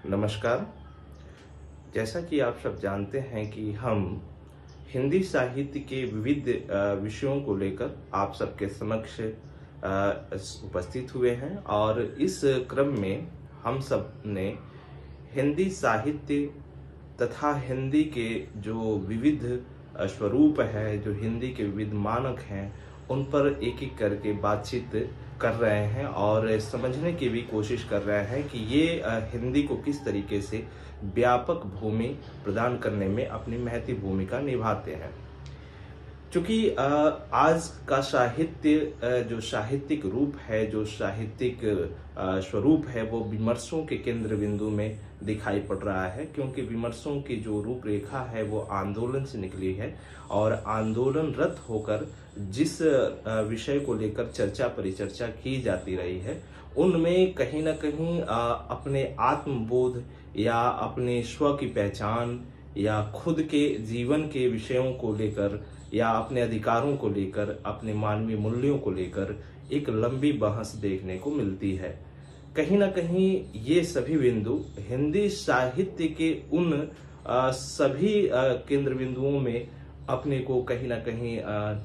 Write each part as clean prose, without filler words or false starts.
नमस्कार। जैसा कि आप सब जानते हैं कि हम हिंदी साहित्य के विविध विषयों को लेकर आप सबके समक्ष उपस्थित हुए हैं और इस क्रम में हम सब ने हिंदी साहित्य तथा हिंदी के जो विविध स्वरूप है, जो हिंदी के विविध मानक हैं, उन पर एक एक करके बातचीत कर रहे हैं और समझने की भी कोशिश कर रहे हैं कि ये हिंदी को किस तरीके से व्यापक भूमि प्रदान करने में अपनी महती भूमिका निभाते हैं। क्योंकि आज का साहित्य जो साहित्यिक रूप है, जो साहित्यिक स्वरूप है, वो विमर्शों के केंद्र बिंदु में दिखाई पड़ रहा है। क्योंकि विमर्शों की जो रूपरेखा है वो आंदोलन से निकली है और आंदोलनरत होकर जिस विषय को लेकर चर्चा परिचर्चा की जाती रही है, उनमें कहीं ना कहीं अपने आत्मबोध या अपने स्व की पहचान या खुद के जीवन के विषयों को लेकर या अपने अधिकारों को लेकर, अपने मानवीय मूल्यों को लेकर एक लंबी बहस देखने को मिलती है। कहीं ना कहीं ये सभी बिंदु हिंदी साहित्य के उन सभी केंद्र बिंदुओं में अपने को कहीं ना कहीं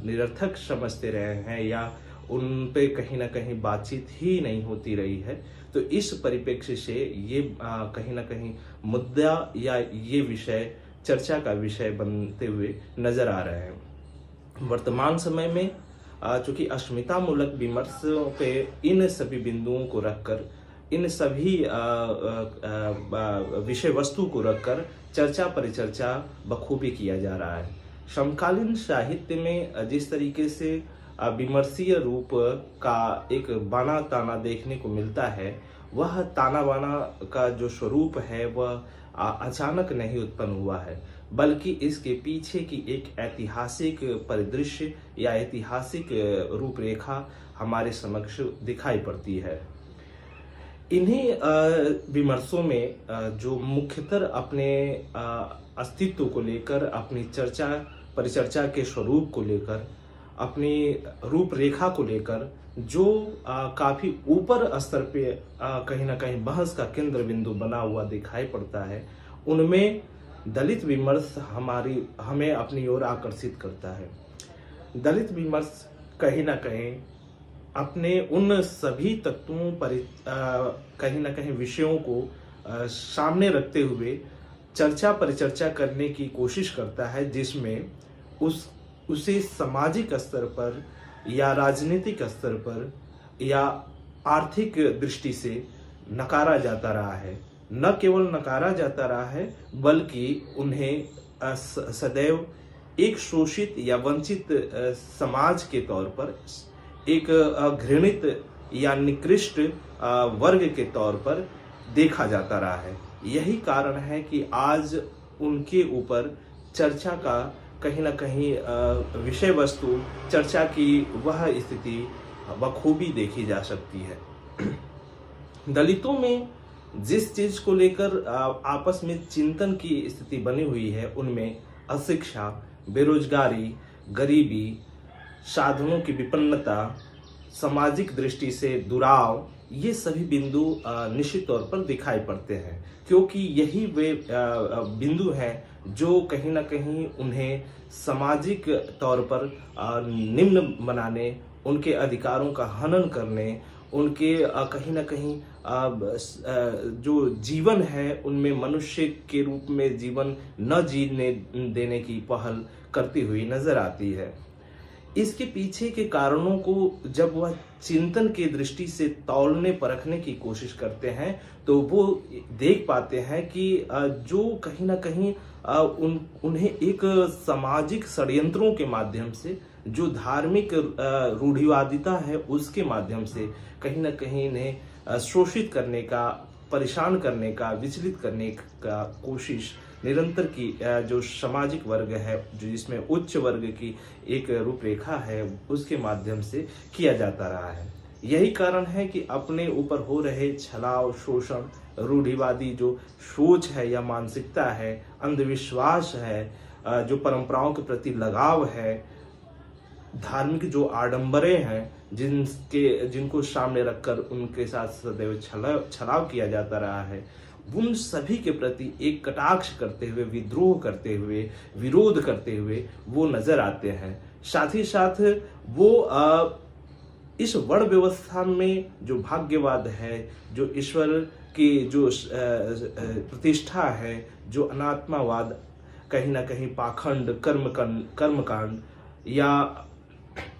निरर्थक समझते रहे हैं या उन पे कहीं ना कहीं बातचीत ही नहीं होती रही है। तो इस परिप्रेक्ष्य से ये कहीं ना कहीं मुद्दा या ये विषय चर्चा का विषय बनते हुए नजर आ रहे हैं। वर्तमान समय में चूंकि अस्मितामूलक विमर्शों पे इन सभी बिंदुओं को रखकर, इन सभी विषय वस्तु को रखकर चर्चा परिचर्चा बखूबी किया जा रहा है। समकालीन साहित्य में जिस तरीके से विमर्शीय रूप का एक बाना ताना देखने को मिलता है, वह ताना बाना का जो स्वरूप है वह अचानक नहीं उत्पन्न हुआ है, बल्कि इसके पीछे की एक ऐतिहासिक परिदृश्य या ऐतिहासिक रूपरेखा हमारे समक्ष दिखाई पड़ती है। इन्हीं विमर्शों में जो मुख्यतर अपने अस्तित्व को लेकर, अपनी चर्चा परिचर्चा के स्वरूप को लेकर, अपनी रूपरेखा को लेकर जो काफी ऊपर स्तर पे कहीं ना कहीं बहस का केंद्र बिंदु बना हुआ दिखाई पड़ता है, उनमें दलित विमर्श हमें अपनी ओर आकर्षित करता है। दलित विमर्श कहीं ना कहीं अपने उन सभी तत्वों पर कहीं ना कहीं विषयों को सामने रखते हुए चर्चा परिचर्चा करने की कोशिश करता है, जिसमें उसे सामाजिक स्तर पर या राजनीतिक स्तर पर या आर्थिक दृष्टि से नकारा जाता रहा है। न केवल नकारा जाता रहा है, बल्कि उन्हें सदैव एक शोषित या वंचित समाज के तौर पर, एक घृणित या निकृष्ट वर्ग के तौर पर देखा जाता रहा है। यही कारण है कि आज उनके ऊपर चर्चा का कहीं ना कहीं विषय वस्तु, चर्चा की वह स्थिति बखूबी देखी जा सकती है। दलितों में जिस चीज को लेकर आपस में चिंतन की स्थिति बनी हुई है, उनमें अशिक्षा, बेरोजगारी, गरीबी, साधनों की विपन्नता, सामाजिक दृष्टि से दुराव, ये सभी बिंदु निश्चित तौर पर दिखाई पड़ते हैं। क्योंकि यही वे बिंदु हैं जो कहीं ना कहीं उन्हें सामाजिक तौर पर निम्न बनाने, उनके अधिकारों का हनन करने, उनके कहीं ना कहीं जो जीवन है उनमें मनुष्य के रूप में जीवन न जीने देने की पहल करती हुई नजर आती है। इसके पीछे के कारणों को जब वह चिंतन की दृष्टि से तौलने परखने की कोशिश करते हैं, तो वो देख पाते हैं कि जो कहीं ना कहीं उन्हें एक सामाजिक षड्यंत्रों के माध्यम से, जो धार्मिक रूढ़िवादिता है उसके माध्यम से कहीं ना कहीं इन्हें शोषित करने का, परेशान करने का, विचलित करने का कोशिश निरंतर की जो सामाजिक वर्ग है, जो जिसमें उच्च वर्ग की एक रूपरेखा है, उसके माध्यम से किया जाता रहा है। यही कारण है कि अपने ऊपर हो रहे छलाव, शोषण, रूढ़िवादी जो सोच है या मानसिकता है, अंधविश्वास है, जो परंपराओं के प्रति लगाव है, धार्मिक जो आडंबरे हैं जिनको सामने रखकर उनके साथ सदैव छलाव किया जाता रहा है, उन सभी के प्रति एक कटाक्ष करते हुए, विद्रोह करते हुए, विरोध करते हुए वो नजर आते हैं। साथ ही साथ वो इस वर्ण व्यवस्था में जो भाग्यवाद है, जो ईश्वर की जो प्रतिष्ठा है, जो अनात्मावाद, कहीं ना कहीं पाखंड, कर्मकांड या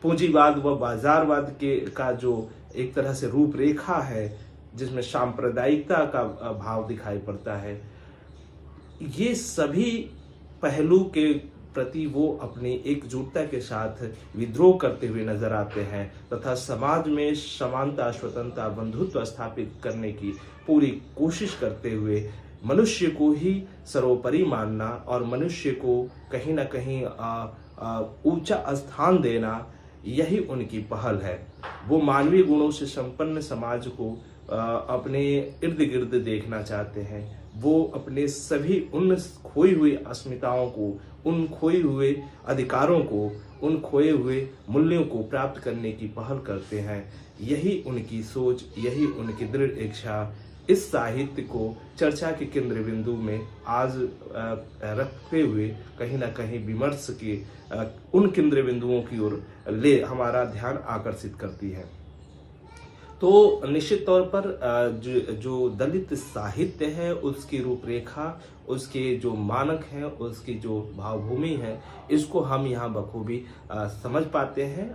पूंजीवाद व बाजारवाद के का जो एक तरह से रूपरेखा है, जिसमें सांप्रदायिकता का भाव दिखाई पड़ता है, ये सभी पहलू के प्रति वो अपनी एकजुटता के साथ विद्रोह करते हुए नजर आते हैं तथा समाज में समानता, स्वतंत्रता, बंधुत्व स्थापित करने की पूरी कोशिश करते हुए मनुष्य को ही सर्वोपरि मानना और मनुष्य को कहीं ना कहीं ऊंचा स्थान देना, यही उनकी पहल है। वो मानवीय गुणों से संपन्न समाज को अपने इर्द गिर्द देखना चाहते हैं। वो अपने सभी उन खोई हुई अस्मिताओं को, उन खोए हुए अधिकारों को, उन खोए हुए मूल्यों को प्राप्त करने की पहल करते हैं। यही उनकी सोच, यही उनकी दृढ़ इच्छा इस साहित्य को चर्चा के केंद्र बिंदु में आज रखते हुए कहीं ना कहीं विमर्श के उन केंद्र बिंदुओं की ओर ले हमारा ध्यान आकर्षित करती है। तो निश्चित तौर पर जो दलित साहित्य है, उसकी रूपरेखा, उसके जो मानक हैं, उसकी जो भावभूमि है, इसको हम यहाँ बखूबी समझ पाते हैं।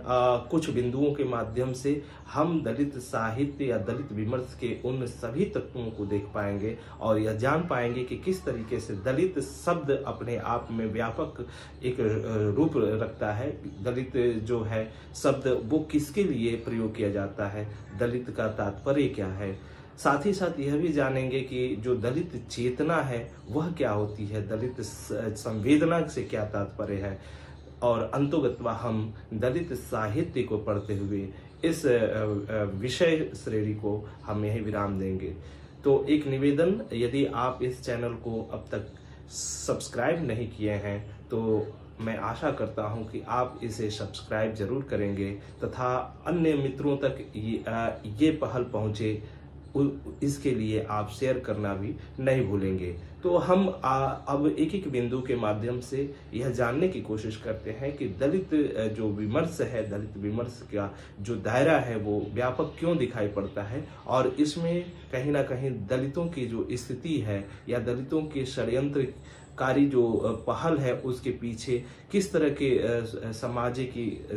कुछ बिंदुओं के माध्यम से हम दलित साहित्य या दलित विमर्श के उन सभी तत्वों को देख पाएंगे और यह जान पाएंगे कि किस तरीके से दलित शब्द अपने आप में व्यापक एक रूप रखता है। दलित जो है शब्द, वो किसके लिए प्रयोग किया जाता है, दलित का तात्पर्य क्या है। साथ ही साथ यह भी जानेंगे कि जो दलित चेतना है वह क्या होती है, दलित संवेदना से क्या तात्पर्य है। और अंतोगत्वा हम दलित साहित्य को पढ़ते हुए इस विषय श्रेणी को हम यही विराम देंगे। तो एक निवेदन, यदि आप इस चैनल को अब तक सब्सक्राइब नहीं किए हैं तो मैं आशा करता हूं कि आप इसे सब्सक्राइब जरूर करेंगे तथा अन्य मित्रों तक ये पहल पहुंचे, इसके लिए आप शेयर करना भी नहीं भूलेंगे। तो हम अब एक एक बिंदु के माध्यम से यह जानने की कोशिश करते हैं कि दलित जो विमर्श है, दलित विमर्श का जो दायरा है वो व्यापक क्यों दिखाई पड़ता है और इसमें कहीं ना कहीं दलितों की जो स्थिति है या दलितों के षड्यंत्रकारी जो पहल है उसके पीछे किस तरह के सामाजिक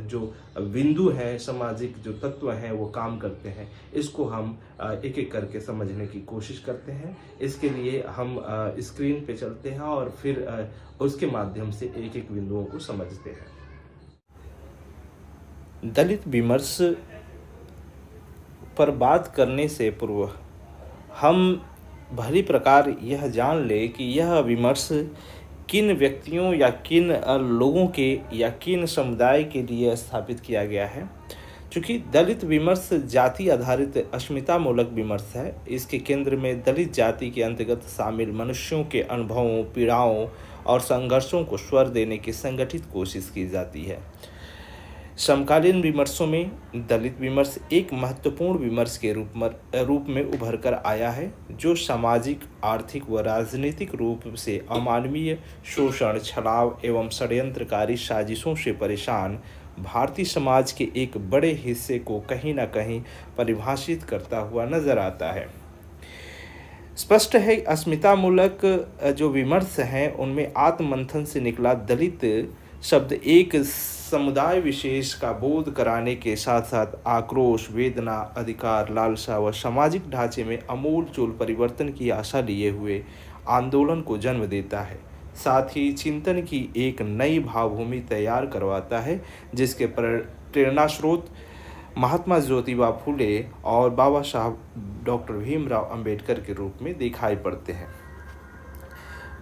जो बिंदु हैं, सामाजिक जो तत्व हैं वो काम करते हैं। इसको हम एक एक करके समझने की कोशिश करते हैं। इसके लिए हम स्क्रीन पे चलते हैं और फिर उसके माध्यम से एक एक बिंदुओं को समझते हैं। दलित विमर्श पर बात करने से पूर्व हम भली प्रकार यह जान ले कि यह विमर्श किन व्यक्तियों या किन लोगों के या किन समुदाय के लिए स्थापित किया गया है। चूँकि दलित विमर्श जाति आधारित अस्मितामूलक विमर्श है, इसके केंद्र में दलित जाति के अंतर्गत शामिल मनुष्यों के अनुभवों, पीड़ाओं और संघर्षों को स्वर देने की संगठित कोशिश की जाती है। समकालीन विमर्शों में दलित विमर्श एक महत्वपूर्ण विमर्श के रूप में उभर कर आया है, जो सामाजिक, आर्थिक व राजनीतिक रूप से अमानवीय शोषण, छलाव एवं षड्यंत्रकारी साजिशों से परेशान भारतीय समाज के एक बड़े हिस्से को कहीं न कहीं परिभाषित करता हुआ नजर आता है। स्पष्ट है, अस्मितामूलक जो विमर्श हैं उनमें आत्ममंथन से निकला दलित शब्द एक समुदाय विशेष का बोध कराने के साथ साथ आक्रोश, वेदना, अधिकार, लालसा व सामाजिक ढांचे में आमूल-चूल परिवर्तन की आशा लिए हुए आंदोलन को जन्म देता है। साथ ही चिंतन की एक नई भावभूमि तैयार करवाता है, जिसके प्रेरणा स्रोत महात्मा ज्योतिबा फुले और बाबा साहब डॉक्टर भीमराव अंबेडकर के रूप में दिखाई पड़ते हैं।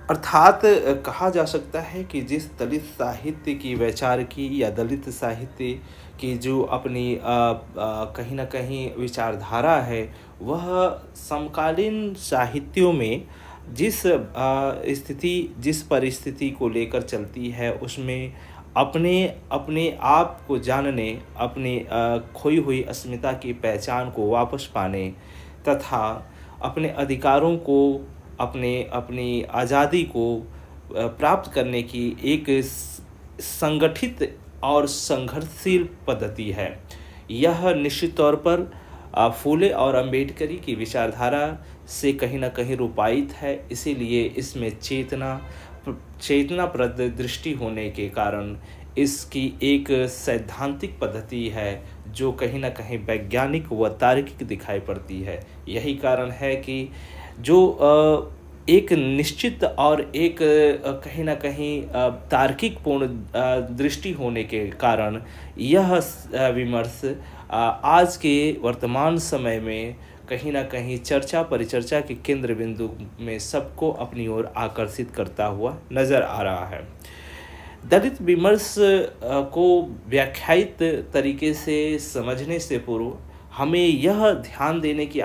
अर्थात कहा जा सकता है कि जिस दलित साहित्य की वैचारिकी या दलित साहित्य की जो अपनी कहीं ना कहीं विचारधारा है, वह समकालीन साहित्यों में जिस जिस परिस्थिति को लेकर चलती है, उसमें अपने आप को जानने, अपनी खोई हुई अस्मिता की पहचान को वापस पाने तथा अपने अधिकारों को अपने अपनी आज़ादी को प्राप्त करने की एक संगठित और संघर्षशील पद्धति है। यह निश्चित तौर पर फूले और अम्बेडकरी की विचारधारा से कहीं न कहीं रूपायित है, इसीलिए इसमें चेतनाप्रद दृष्टि होने के कारण इसकी एक सैद्धांतिक पद्धति है जो कहीं न कहीं वैज्ञानिक व तार्किक दिखाई पड़ती है। यही कारण है कि जो एक निश्चित और एक कहीं न कहीं तार्किक पूर्ण दृष्टि होने के कारण यह विमर्श आज के वर्तमान समय में कहीं न कहीं चर्चा परिचर्चा के केंद्र बिंदु में सबको अपनी ओर आकर्षित करता हुआ नज़र आ रहा है। दलित विमर्श को व्याख्यायित तरीके से समझने से पूर्व हमें यह ध्यान देने की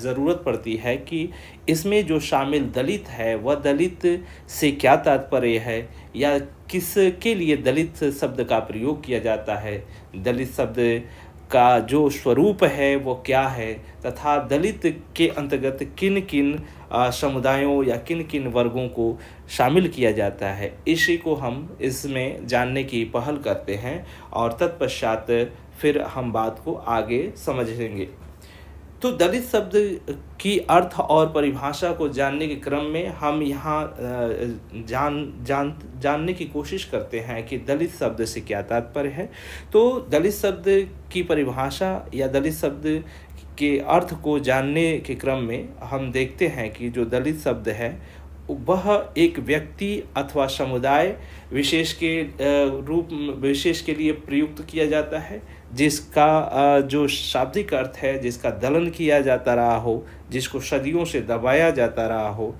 ज़रूरत पड़ती है कि इसमें जो शामिल दलित है वह दलित से क्या तात्पर्य है या किसके लिए दलित शब्द का प्रयोग किया जाता है, दलित शब्द का जो स्वरूप है वो क्या है, तथा दलित के अंतर्गत किन किन समुदायों या किन किन वर्गों को शामिल किया जाता है, इसी को हम इसमें जानने की पहल करते हैं और तत्पश्चात फिर हम बात को आगे समझ लेंगे। तो दलित शब्द की अर्थ और परिभाषा को जानने के क्रम में हम यहाँ जानने की कोशिश करते हैं कि दलित शब्द से क्या तात्पर्य है। तो दलित शब्द की परिभाषा या दलित शब्द के अर्थ को जानने के क्रम में हम देखते हैं कि जो दलित शब्द है वह एक व्यक्ति अथवा समुदाय विशेष के लिए प्रयुक्त किया जाता है, जिसका जो शाब्दिक अर्थ है, जिसका दलन किया जाता रहा हो, जिसको सदियों से दबाया जाता रहा हो,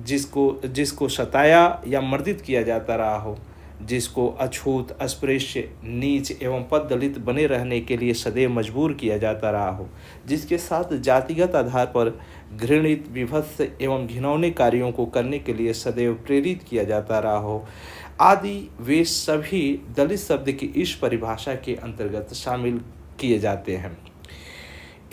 जिसको सताया या मर्दित किया जाता रहा हो, जिसको अछूत अस्पृश्य नीच एवं पद दलित बने रहने के लिए सदैव मजबूर किया जाता रहा हो, जिसके साथ जातिगत आधार पर घृणित विभत्स एवं घिनौने कार्यों को करने के लिए सदैव प्रेरित किया जाता रहा हो आदि, वे सभी दलित शब्द की इस परिभाषा के अंतर्गत शामिल किए जाते हैं।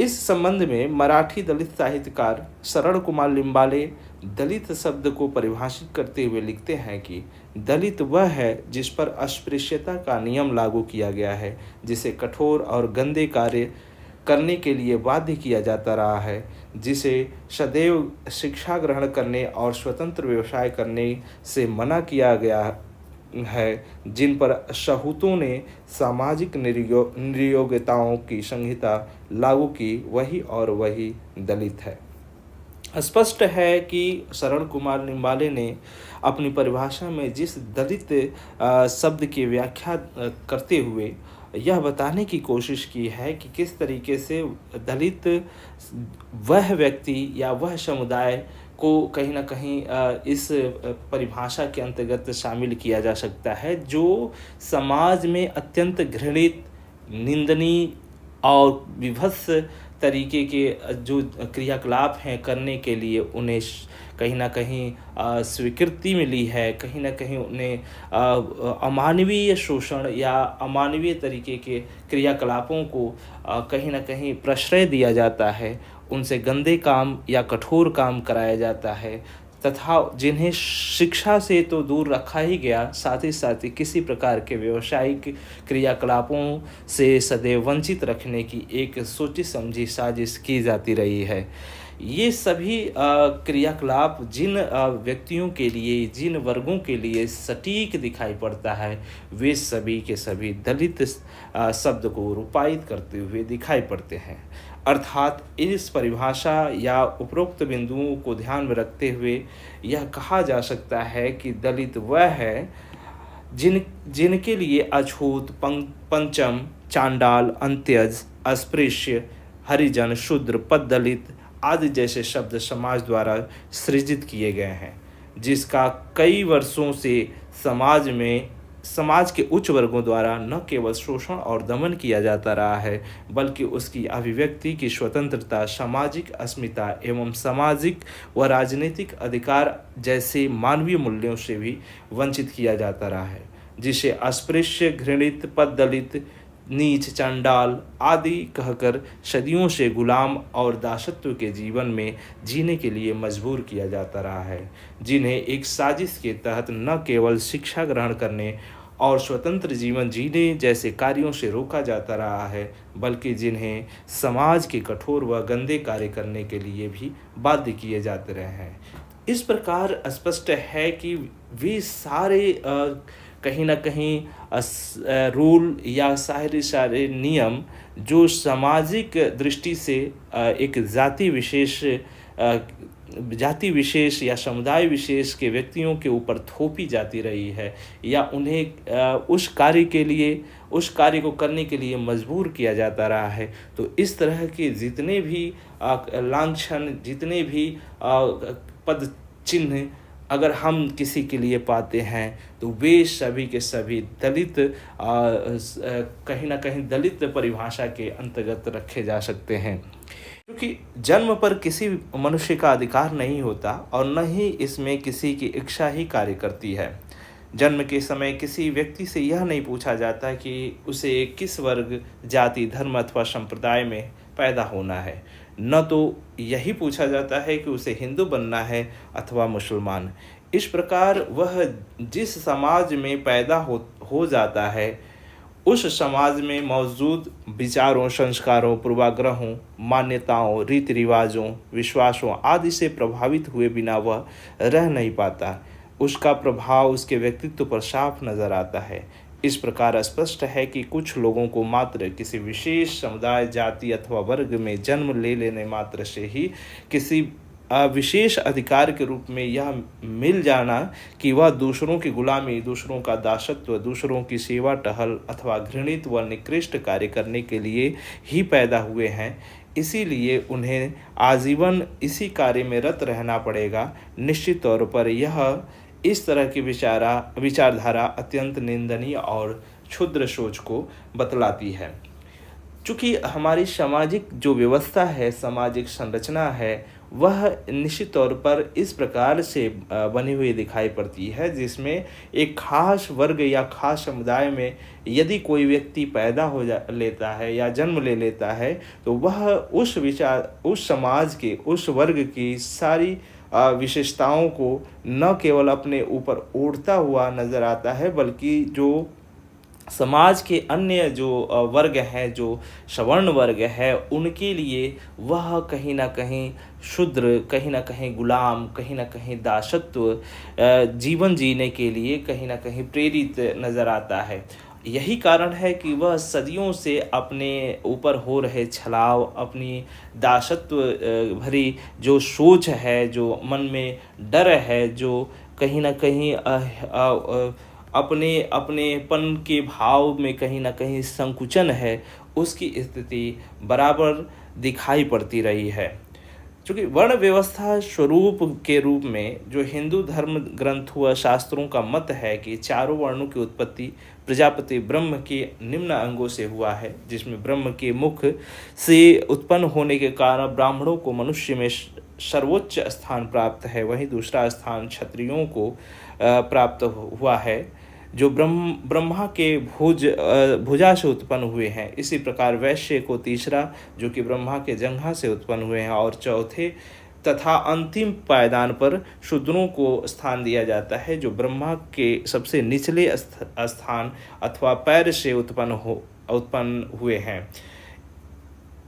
इस संबंध में मराठी दलित साहित्यकार शरण कुमार लिंबाले दलित शब्द को परिभाषित करते हुए लिखते हैं कि दलित वह है जिस पर अस्पृश्यता का नियम लागू किया गया है, जिसे कठोर और गंदे कार्य करने के लिए बाध्य किया जाता रहा है, जिसे सदैव शिक्षा ग्रहण करने और स्वतंत्र व्यवसाय करने से मना किया गया है, जिन पर शहूतों ने सामाजिक नियोग्यताओं की संहिता लागू की, वही और वही दलित है। स्पष्ट है कि शरण कुमार लिंबाले ने अपनी परिभाषा में जिस दलित शब्द की व्याख्या करते हुए यह बताने की कोशिश की है कि किस तरीके से दलित वह व्यक्ति या वह समुदाय को कहीं ना कहीं इस परिभाषा के अंतर्गत शामिल किया जा सकता है, जो समाज में अत्यंत घृणित, निंदनीय और विभत्स तरीके के जो क्रियाकलाप हैं करने के लिए उन्हें कहीं ना कहीं स्वीकृति मिली है, कहीं ना कहीं उन्हें अमानवीय शोषण या अमानवीय तरीके के क्रियाकलापों को कहीं ना कहीं प्रश्रय दिया जाता है, उनसे गंदे काम या कठोर काम कराया जाता है, तथा जिन्हें शिक्षा से तो दूर रखा ही गया, साथ ही किसी प्रकार के व्यावसायिक क्रियाकलापों से सदैव वंचित रखने की एक सोची समझी साजिश की जाती रही है। ये सभी क्रियाकलाप जिन व्यक्तियों के लिए, जिन वर्गों के लिए सटीक दिखाई पड़ता है, वे सभी के सभी दलित शब्द को रूपायित करते हुए दिखाई पड़ते हैं। अर्थात इस परिभाषा या उपरोक्त बिंदुओं को ध्यान में रखते हुए यह कहा जा सकता है कि दलित वह है जिनके लिए अछूत, पंचम, चांडाल, अंत्यज, अस्पृश्य, हरिजन, शूद्र, पद दलित आदि जैसे शब्द समाज द्वारा सृजित किए गए हैं, जिसका कई वर्षों से समाज के उच्च वर्गों द्वारा न केवल शोषण और दमन किया जाता रहा है, बल्कि उसकी अभिव्यक्ति की स्वतंत्रता, सामाजिक अस्मिता एवं सामाजिक व राजनीतिक अधिकार जैसे मानवीय मूल्यों से भी वंचित किया जाता रहा है, जिसे अस्पृश्य, घृणित, पद दलित नीच, चंडाल आदि कहकर सदियों से गुलाम और दासत्व के जीवन में जीने के लिए मजबूर किया जाता रहा है, जिन्हें एक साजिश के तहत न केवल शिक्षा ग्रहण करने और स्वतंत्र जीवन जीने जैसे कार्यों से रोका जाता रहा है, बल्कि जिन्हें समाज के कठोर व गंदे कार्य करने के लिए भी बाध्य किए जाते रहे हैं। इस प्रकार स्पष्ट है कि वे सारे कहीं न कहीं रूल या सारे नियम जो सामाजिक दृष्टि से एक जाति विशेष या समुदाय विशेष के व्यक्तियों के ऊपर थोपी जाती रही है, या उन्हें उस कार्य को करने के लिए मजबूर किया जाता रहा है। तो इस तरह के जितने भी लांछन, जितने भी पद चिन्ह अगर हम किसी के लिए पाते हैं, तो वे सभी के सभी दलित कहीं ना कहीं दलित परिभाषा के अंतर्गत रखे जा सकते हैं, क्योंकि जन्म पर किसी मनुष्य का अधिकार नहीं होता और न ही इसमें किसी की इच्छा ही कार्य करती है। जन्म के समय किसी व्यक्ति से यह नहीं पूछा जाता कि उसे किस वर्ग, जाति, धर्म अथवा संप्रदाय में पैदा होना है, न तो यही पूछा जाता है कि उसे हिंदू बनना है अथवा मुसलमान। इस प्रकार वह जिस समाज में पैदा हो जाता है, उस समाज में मौजूद विचारों, संस्कारों, पूर्वाग्रहों, मान्यताओं, रीति रिवाजों, विश्वासों आदि से प्रभावित हुए बिना वह रह नहीं पाता। उसका प्रभाव उसके व्यक्तित्व पर साफ नजर आता है। इस प्रकार स्पष्ट है कि कुछ लोगों को मात्र किसी विशेष समुदाय, जाति अथवा वर्ग में जन्म ले लेने मात्र से ही किसी विशेष अधिकार के रूप में यह मिल जाना कि वह दूसरों की गुलामी, दूसरों का दासत्व, दूसरों की सेवा टहल अथवा घृणित व निकृष्ट कार्य करने के लिए ही पैदा हुए हैं, इसीलिए उन्हें आजीवन इसी कार्य में रत रहना पड़ेगा। निश्चित तौर पर यह इस तरह की विचारधारा अत्यंत निंदनीय और क्षुद्र सोच को बतलाती है। चूँकि हमारी सामाजिक जो व्यवस्था है, सामाजिक संरचना है, वह निश्चित तौर पर इस प्रकार से बनी हुई दिखाई पड़ती है, जिसमें एक खास वर्ग या खास समुदाय में यदि कोई व्यक्ति पैदा लेता है या जन्म ले लेता है, तो वह उस समाज के, उस वर्ग की सारी विशेषताओं को न केवल अपने ऊपर ओढ़ता हुआ नजर आता है, बल्कि जो समाज के अन्य जो वर्ग हैं, जो सवर्ण वर्ग है, उनके लिए वह कहीं ना कहीं शूद्र, कहीं ना कहीं गुलाम, कहीं ना कहीं दासत्व जीवन जीने के लिए कहीं ना कहीं प्रेरित नजर आता है। यही कारण है कि वह सदियों से अपने ऊपर हो रहे छलाव, अपनी दासत्व भरी जो सोच है, जो मन में डर है, जो कहीं ना कहीं अपनेपन के भाव में कहीं ना कहीं संकुचन है, उसकी स्थिति बराबर दिखाई पड़ती रही है। क्योंकि वर्ण व्यवस्था स्वरूप के रूप में जो हिंदू धर्म ग्रंथ व शास्त्रों का मत है कि चारों वर्णों की उत्पत्ति प्रजापति ब्रह्म के निम्न अंगों से हुआ है, जिसमें ब्रह्म के मुख से उत्पन्न होने के कारण ब्राह्मणों को मनुष्य में सर्वोच्च स्थान प्राप्त है, वहीं दूसरा स्थान क्षत्रियों को प्राप्त हुआ है, जो ब्रह्मा के भुजा से उत्पन्न हुए हैं। इसी प्रकार वैश्य को तीसरा, जो कि ब्रह्मा के जंघा से उत्पन्न हुए हैं, और चौथे तथा अंतिम पायदान पर शूद्रों को स्थान दिया जाता है, जो ब्रह्मा के सबसे निचले स्थान अथवा पैर से उत्पन्न हुए हैं।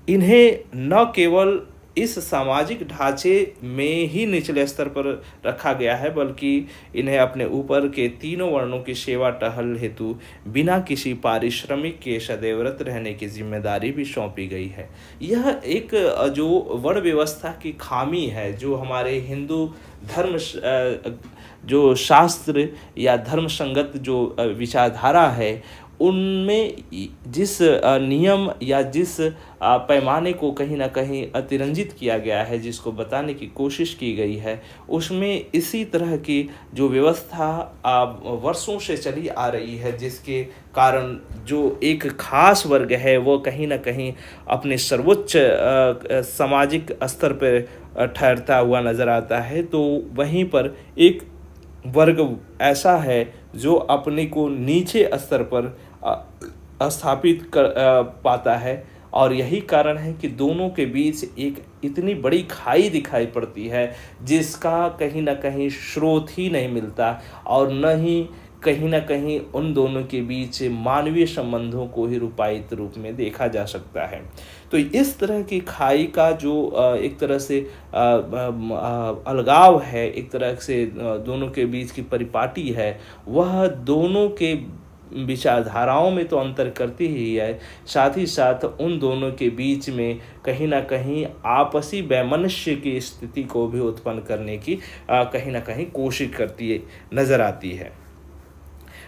इन्हें न केवल इस सामाजिक ढांचे में ही निचले स्तर पर रखा गया है, बल्कि इन्हें अपने ऊपर के तीनों वर्णों की सेवा टहल हेतु बिना किसी पारिश्रमिक के सदैव व्रत रहने की जिम्मेदारी भी सौंपी गई है। यह एक जो वर्ण व्यवस्था की खामी है, जो हमारे हिंदू धर्म जो शास्त्र या धर्म संगत जो विचारधारा है, उनमें जिस नियम या जिस पैमाने को कहीं ना कहीं अतिरंजित किया गया है, जिसको बताने की कोशिश की गई है, उसमें इसी तरह की जो व्यवस्था वर्षों से चली आ रही है, जिसके कारण जो एक खास वर्ग है वो कहीं ना कहीं अपने सर्वोच्च सामाजिक स्तर पर ठहरता हुआ नजर आता है, तो वहीं पर एक वर्ग ऐसा है जो अपने को नीचे स्तर पर स्थापित कर पाता है। और यही कारण है कि दोनों के बीच एक इतनी बड़ी खाई दिखाई पड़ती है, जिसका कहीं न कहीं स्रोत ही नहीं मिलता, और न ही कहीं न कहीं उन दोनों के बीच मानवीय संबंधों को ही रूपायित रूप में देखा जा सकता है। तो इस तरह की खाई का जो एक तरह से अलगाव है, एक तरह से दोनों के बीच की परिपाटी है, वह दोनों के विचारधाराओं में तो अंतर करती ही है, साथ ही साथ उन दोनों के बीच में कहीं न कहीं आपसी वैमनस्य की स्थिति को भी उत्पन्न करने की कहीं न कहीं कोशिश करती है, नज़र आती है।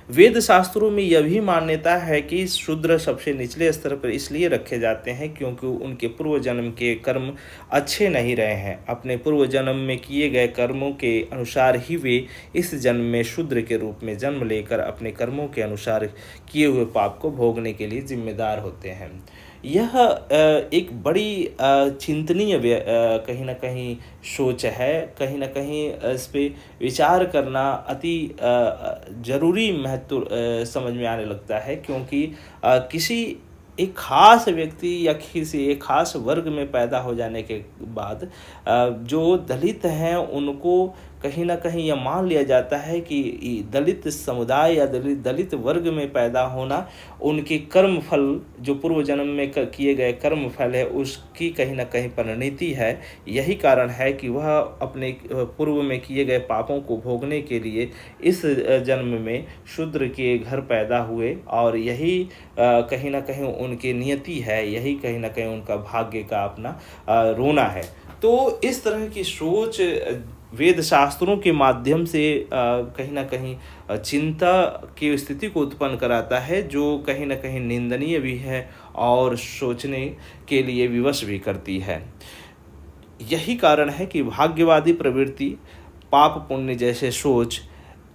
वेद शास्त्रों में यह भी मान्यता है कि शूद्र सबसे निचले स्तर पर इसलिए रखे जाते हैं क्योंकि उनके पूर्व जन्म के कर्म अच्छे नहीं रहे हैं। अपने पूर्व जन्म में किए गए कर्मों के अनुसार ही वे इस जन्म में शूद्र के रूप में जन्म लेकर अपने कर्मों के अनुसार किए हुए पाप को भोगने के लिए जिम्मेदार होते हैं। यह एक बड़ी चिंतनीय कहीं न कहीं सोच है, कहीं न कहीं इस पे विचार करना अति ज़रूरी महत्व समझ में आने लगता है, क्योंकि किसी एक ख़ास व्यक्ति या किसी एक ख़ास वर्ग में पैदा हो जाने के बाद जो दलित हैं उनको कहीं न कहीं यह मान लिया जाता है कि दलित समुदाय या दलित वर्ग में पैदा होना उनके कर्म फल, जो पूर्व जन्म में किए गए कर्म फल है, उसकी कहीं न कहीं परिणति है। यही कारण है कि वह अपने पूर्व में किए गए पापों को भोगने के लिए इस जन्म में शूद्र के घर पैदा हुए, और यही कहीं न कहीं उनकी नियति है, यही कहीं न कहीं उनका भाग्य का अपना रोना है। तो इस तरह की सोच वेद शास्त्रों के माध्यम से कहीं न कहीं चिंता की स्थिति को उत्पन्न कराता है, जो कहीं न कहीं निंदनीय भी है और सोचने के लिए विवश भी करती है। यही कारण है कि भाग्यवादी प्रवृत्ति, पाप पुण्य जैसे सोच,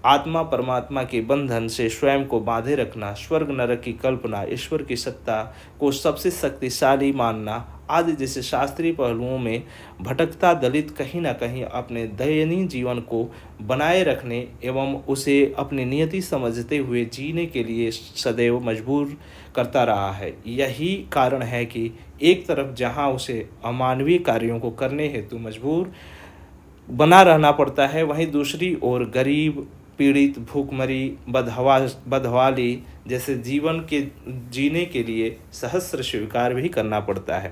आत्मा परमात्मा के बंधन से स्वयं को बांधे रखना, स्वर्ग नरक की कल्पना, ईश्वर की सत्ता को सबसे शक्तिशाली मानना आदि जैसे शास्त्रीय पहलुओं में भटकता दलित कहीं न कहीं अपने दयनीय जीवन को बनाए रखने एवं उसे अपनी नियति समझते हुए जीने के लिए सदैव मजबूर करता रहा है। यही कारण है कि एक तरफ जहाँ उसे अमानवीय कार्यों को करने हेतु मजबूर बना रहना पड़ता है, वहीं दूसरी ओर गरीब, पीड़ित, भूखमरी, बदहवाली जैसे जीवन के जीने के लिए सहस्र स्वीकार भी करना पड़ता है।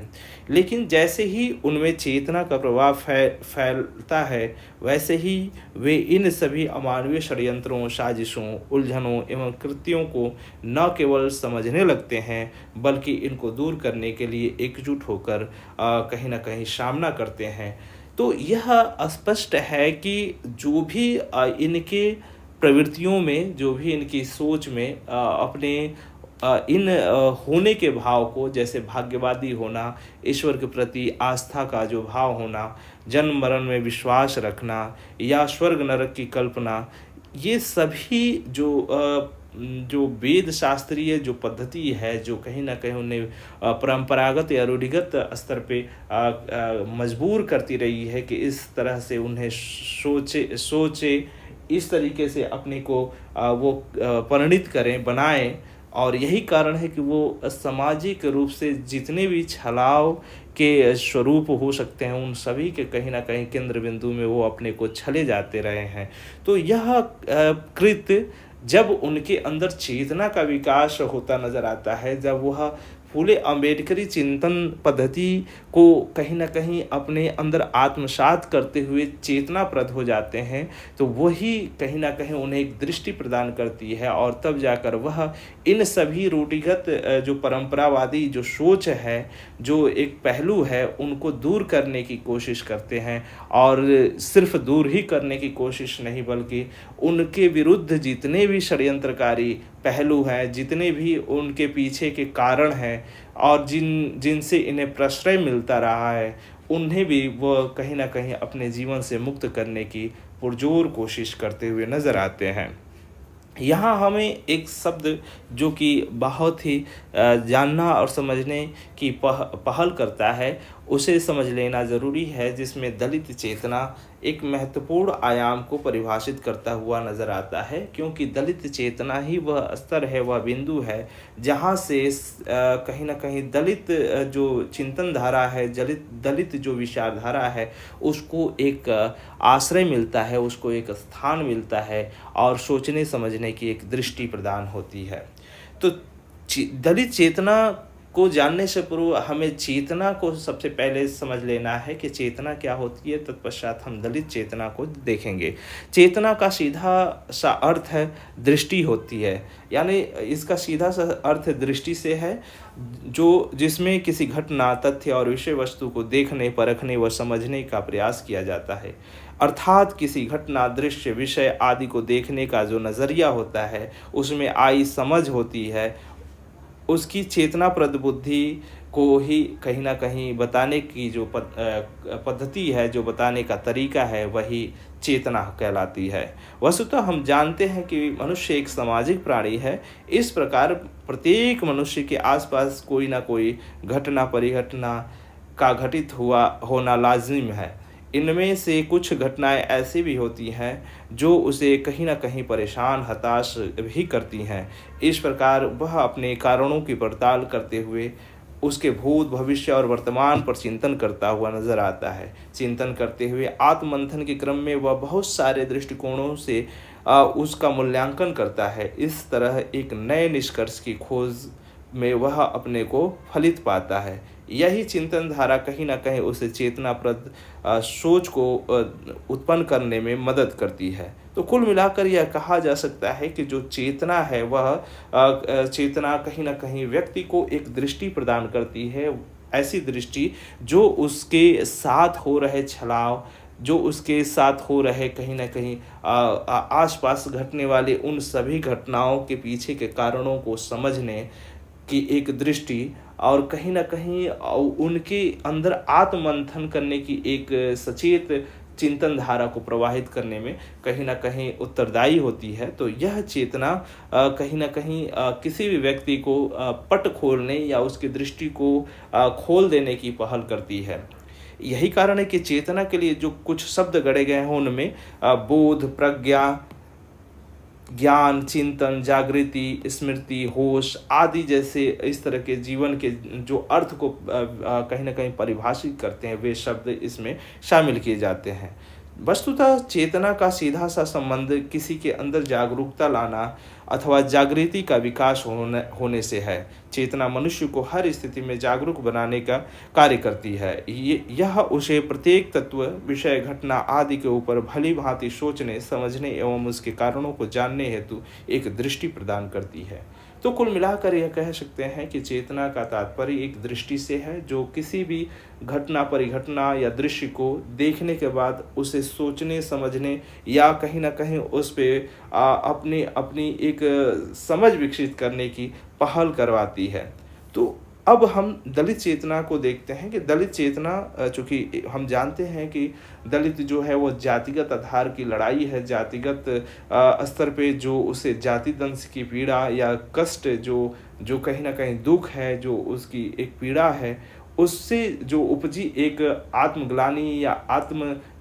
लेकिन जैसे ही उनमें चेतना का प्रभाव फैलता है, वैसे ही वे इन सभी अमानवीय षड्यंत्रों, साजिशों, उलझनों एवं कृत्यों को न केवल समझने लगते हैं, बल्कि इनको दूर करने के लिए एकजुट होकर कहीं न कहीं सामना करते हैं। तो यह स्पष्ट है कि जो भी इनके प्रवृत्तियों में, जो भी इनकी सोच में अपने इन होने के भाव को, जैसे भाग्यवादी होना, ईश्वर के प्रति आस्था का जो भाव होना, जन्म मरण में विश्वास रखना या स्वर्ग नरक की कल्पना, ये सभी जो वेद शास्त्रीय जो पद्धति है, जो कहीं न कहीं उन्हें परंपरागत या रूढ़िगत स्तर पे मजबूर करती रही है कि इस तरह से उन्हें सोचे इस तरीके से अपने को वो परिणित करें, बनाएं। और यही कारण है कि वो सामाजिक रूप से जितने भी छलाव के स्वरूप हो सकते हैं, उन सभी के कहीं न कहीं केंद्र बिंदु में वो अपने को छले जाते रहे हैं। तो यह कृत्य जब उनके अंदर चेतना का विकास होता नजर आता है, जब वह फूले अम्बेडकरी चिंतन पद्धति को कहीं न कहीं अपने अंदर आत्मसात करते हुए चेतनाप्रद हो जाते हैं, तो वही कहीं न कहीं उन्हें एक दृष्टि प्रदान करती है, और तब जाकर वह इन सभी रूढ़िगत जो परंपरावादी जो सोच है, जो एक पहलू है, उनको दूर करने की कोशिश करते हैं। और सिर्फ दूर ही करने की कोशिश नहीं, बल्कि उनके विरुद्ध जितने भी षड्यंत्रकारी पहलू हैं, जितने भी उनके पीछे के कारण हैं और जिनसे इन्हें प्रश्रय मिलता रहा है, उन्हें भी वह कहीं न कहीं अपने जीवन से मुक्त करने की पुरजोर कोशिश करते हुए नजर आते हैं। यहाँ हमें एक शब्द जो कि बहुत ही जानना और समझने की पहल करता है, उसे समझ लेना ज़रूरी है, जिसमें दलित चेतना एक महत्वपूर्ण आयाम को परिभाषित करता हुआ नज़र आता है, क्योंकि दलित चेतना ही वह स्तर है, वह बिंदु है जहाँ से कहीं न कहीं दलित जो चिंतन धारा है, दलित जो विचारधारा है, उसको एक आश्रय मिलता है, उसको एक स्थान मिलता है और सोचने समझने की एक दृष्टि प्रदान होती है। तो दलित चेतना को जानने से पूर्व हमें चेतना को सबसे पहले समझ लेना है कि चेतना क्या होती है, तत्पश्चात हम दलित चेतना को देखेंगे। चेतना का सीधा सा अर्थ है दृष्टि होती है, यानी इसका सीधा सा अर्थ दृष्टि से है, जो जिसमें किसी घटना, तथ्य और विषय वस्तु को देखने, परखने व समझने का प्रयास किया जाता है। अर्थात किसी घटना, दृश्य, विषय आदि को देखने का जो नज़रिया होता है, उसमें आई समझ होती है, उसकी चेतनाप्रद बुद्धि को ही कहीं न कहीं बताने की जो पद्धति है, जो बताने का तरीका है, वही चेतना कहलाती है। वस्तुतः हम जानते हैं कि मनुष्य एक सामाजिक प्राणी है। इस प्रकार प्रत्येक मनुष्य के आसपास कोई ना कोई घटना, परिघटना का घटित हुआ होना लाजिम है। इनमें से कुछ घटनाएं ऐसी भी होती हैं जो उसे कहीं न कहीं परेशान, हताश भी करती हैं। इस प्रकार वह अपने कारणों की पड़ताल करते हुए उसके भूत, भविष्य और वर्तमान पर चिंतन करता हुआ नजर आता है। चिंतन करते हुए आत्ममंथन के क्रम में वह बहुत सारे दृष्टिकोणों से उसका मूल्यांकन करता है। इस तरह एक नए निष्कर्ष की खोज में वह अपने को फलित पाता है। यही चिंतन धारा कहीं न कहीं उसे चेतनाप्रद सोच को उत्पन्न करने में मदद करती है। तो कुल मिलाकर यह कहा जा सकता है कि जो चेतना है, वह चेतना कहीं न कहीं व्यक्ति को एक दृष्टि प्रदान करती है, ऐसी दृष्टि जो उसके साथ हो रहे छलाव, जो उसके साथ हो रहे कहीं न कहीं आसपास घटने वाले उन सभी घटनाओं के पीछे के कारणों को समझने की एक दृष्टि, और कहीं न कहीं उनके अंदर आत्ममंथन करने की एक सचेत चिंतन धारा को प्रवाहित करने में कहीं न कहीं उत्तरदायी होती है। तो यह चेतना कहीं न कहीं किसी भी व्यक्ति को पट खोलने या उसकी दृष्टि को खोल देने की पहल करती है। यही कारण है कि चेतना के लिए जो कुछ शब्द गढ़े गए हैं, उनमें बोध, प्रज्ञा, ज्ञान, चिंतन, जागृति, स्मृति, होश आदि जैसे इस तरह के जीवन के जो अर्थ को कहीं न कहीं परिभाषित करते हैं, वे शब्द इसमें शामिल किए जाते हैं। वस्तुतः चेतना का सीधा सा संबंध किसी के अंदर जागरूकता लाना अथवा जागृति का विकास होने से है। चेतना मनुष्य को हर स्थिति में जागरूक बनाने का कार्य करती है। यह उसे प्रत्येक तत्व, विषय, घटना आदि के ऊपर भली भांति सोचने, समझने एवं उसके कारणों को जानने हेतु एक दृष्टि प्रदान करती है। तो कुल मिलाकर यह कह सकते हैं कि चेतना का तात्पर्य एक दृष्टि से है, जो किसी भी घटना, परिघटना या दृश्य को देखने के बाद उसे सोचने, समझने या कहीं न कहीं उस पे अपनी एक समझ विकसित करने की पहल करवाती है। तो अब हम दलित चेतना को देखते हैं कि दलित चेतना, चूँकि हम जानते हैं कि दलित जो है वो जातिगत आधार की लड़ाई है, जातिगत स्तर पे जो उसे जाति दंश की पीड़ा या कष्ट, जो कहीं न कहीं दुख है, जो उसकी एक पीड़ा है, उससे जो उपजी एक आत्मग्लानि या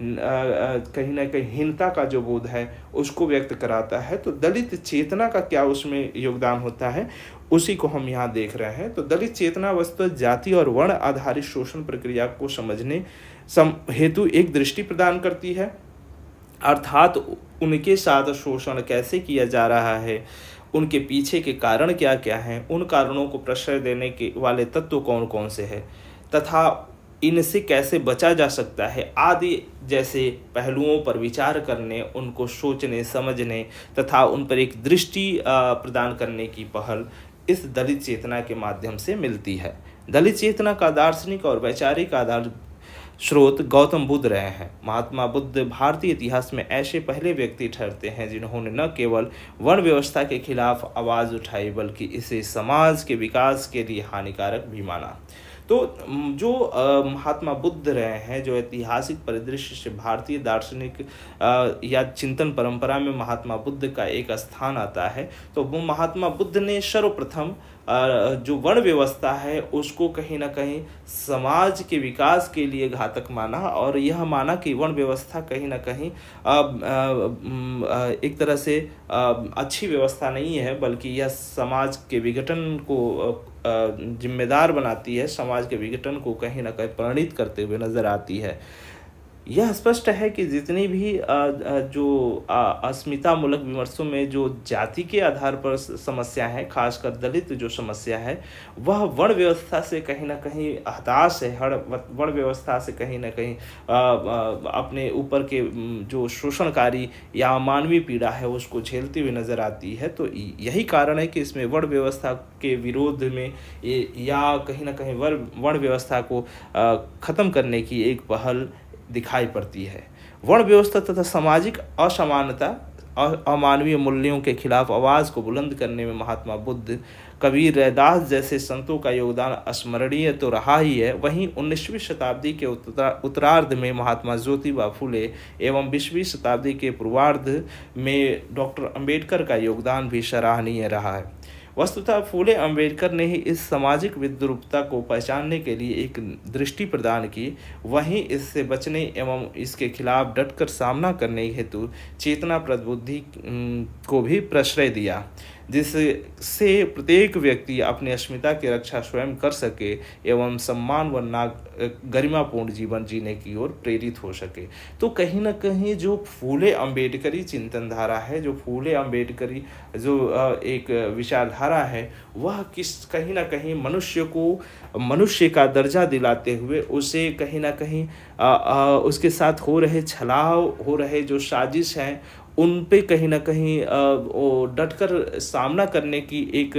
कहीं न कहीं हीनता का जो बोध है, उसको व्यक्त कराता है। तो दलित चेतना का क्या उसमें योगदान होता है, उसी को हम यहाँ देख रहे हैं। तो दलित चेतना वस्तुतः जाति और वर्ण आधारित शोषण प्रक्रिया को समझने हेतु एक दृष्टि प्रदान करती है, अर्थात उनके साथ शोषण कैसे किया जा रहा है, उनके पीछे के कारण क्या क्या हैं, उन कारणों को प्रश्रय देने के वाले तत्व कौन कौन से हैं तथा इनसे कैसे बचा जा सकता है आदि जैसे पहलुओं पर विचार करने, उनको सोचने, समझने तथा उन पर एक दृष्टि प्रदान करने की पहल इस दलित चेतना के माध्यम से मिलती है। दलित चेतना का दार्शनिक और वैचारिक आधार स्रोत गौतम बुद्ध रहे हैं। महात्मा बुद्ध भारतीय इतिहास में ऐसे पहले व्यक्ति ठहरते हैं जिन्होंने न केवल वर्ण व्यवस्था के खिलाफ आवाज़ उठाई, बल्कि इसे समाज के विकास के लिए हानिकारक भी माना। तो जो महात्मा बुद्ध रहे हैं, जो ऐतिहासिक परिदृश्य से भारतीय दार्शनिक या चिंतन परंपरा में महात्मा बुद्ध का एक स्थान आता है, तो वो महात्मा बुद्ध ने सर्वप्रथम जो वर्ण व्यवस्था है उसको कहीं ना कहीं समाज के विकास के लिए घातक माना, और यह माना कि वर्ण व्यवस्था कहीं ना कहीं एक तरह से अच्छी व्यवस्था नहीं है, बल्कि यह समाज के विघटन को जिम्मेदार बनाती है, समाज के विघटन को कहीं ना कहीं प्रणीत करते हुए नजर आती है। यह स्पष्ट है कि जितनी भी जो अस्मितामूलक विमर्शों में जो जाति के आधार पर समस्या है, खासकर दलित जो समस्या है, वह वर्ण व्यवस्था से कहीं ना कहीं हताश है, वर्ण व्यवस्था से कहीं ना कहीं अपने ऊपर के जो शोषणकारी या मानवीय पीड़ा है उसको झेलती हुई नजर आती है। तो यही कारण है कि इसमें वर्ण व्यवस्था के विरोध में या कहीं ना कहीं वर्ण व्यवस्था को खत्म करने की एक पहल दिखाई पड़ती है। वर्ण व्यवस्था तथा सामाजिक असमानता और अमानवीय मूल्यों के खिलाफ आवाज को बुलंद करने में महात्मा बुद्ध, कबीर, रैदास जैसे संतों का योगदान स्मरणीय तो रहा ही है, वहीं 19वीं शताब्दी के उत्तरार्ध में महात्मा ज्योतिबा फुले एवं 20वीं शताब्दी के पूर्वार्ध में डॉक्टर अंबेडकर का योगदान भी सराहनीय रहा है। वस्तुतः फूले अंबेडकर ने ही इस सामाजिक विद्रूपता को पहचानने के लिए एक दृष्टि प्रदान की, वहीं इससे बचने एवं इसके खिलाफ डटकर सामना करने हेतु चेतना प्रबुद्धि को भी प्रश्रय दिया, जिससे प्रत्येक व्यक्ति अपनी अस्मिता की रक्षा स्वयं कर सके एवं सम्मान व गरिमापूर्ण जीवन जीने की ओर प्रेरित हो सके। तो कहीं ना कहीं जो फूले अंबेडकरी चिंतन धारा है, जो फूले अंबेडकरी जो एक विचारधारा है, वह कहीं ना कहीं मनुष्य को मनुष्य का दर्जा दिलाते हुए उसे कहीं ना कहीं उसके साथ हो रहे छलाव, हो रहे जो साजिश हैं, उन पे कहीं ना कहीं डटकर सामना करने की एक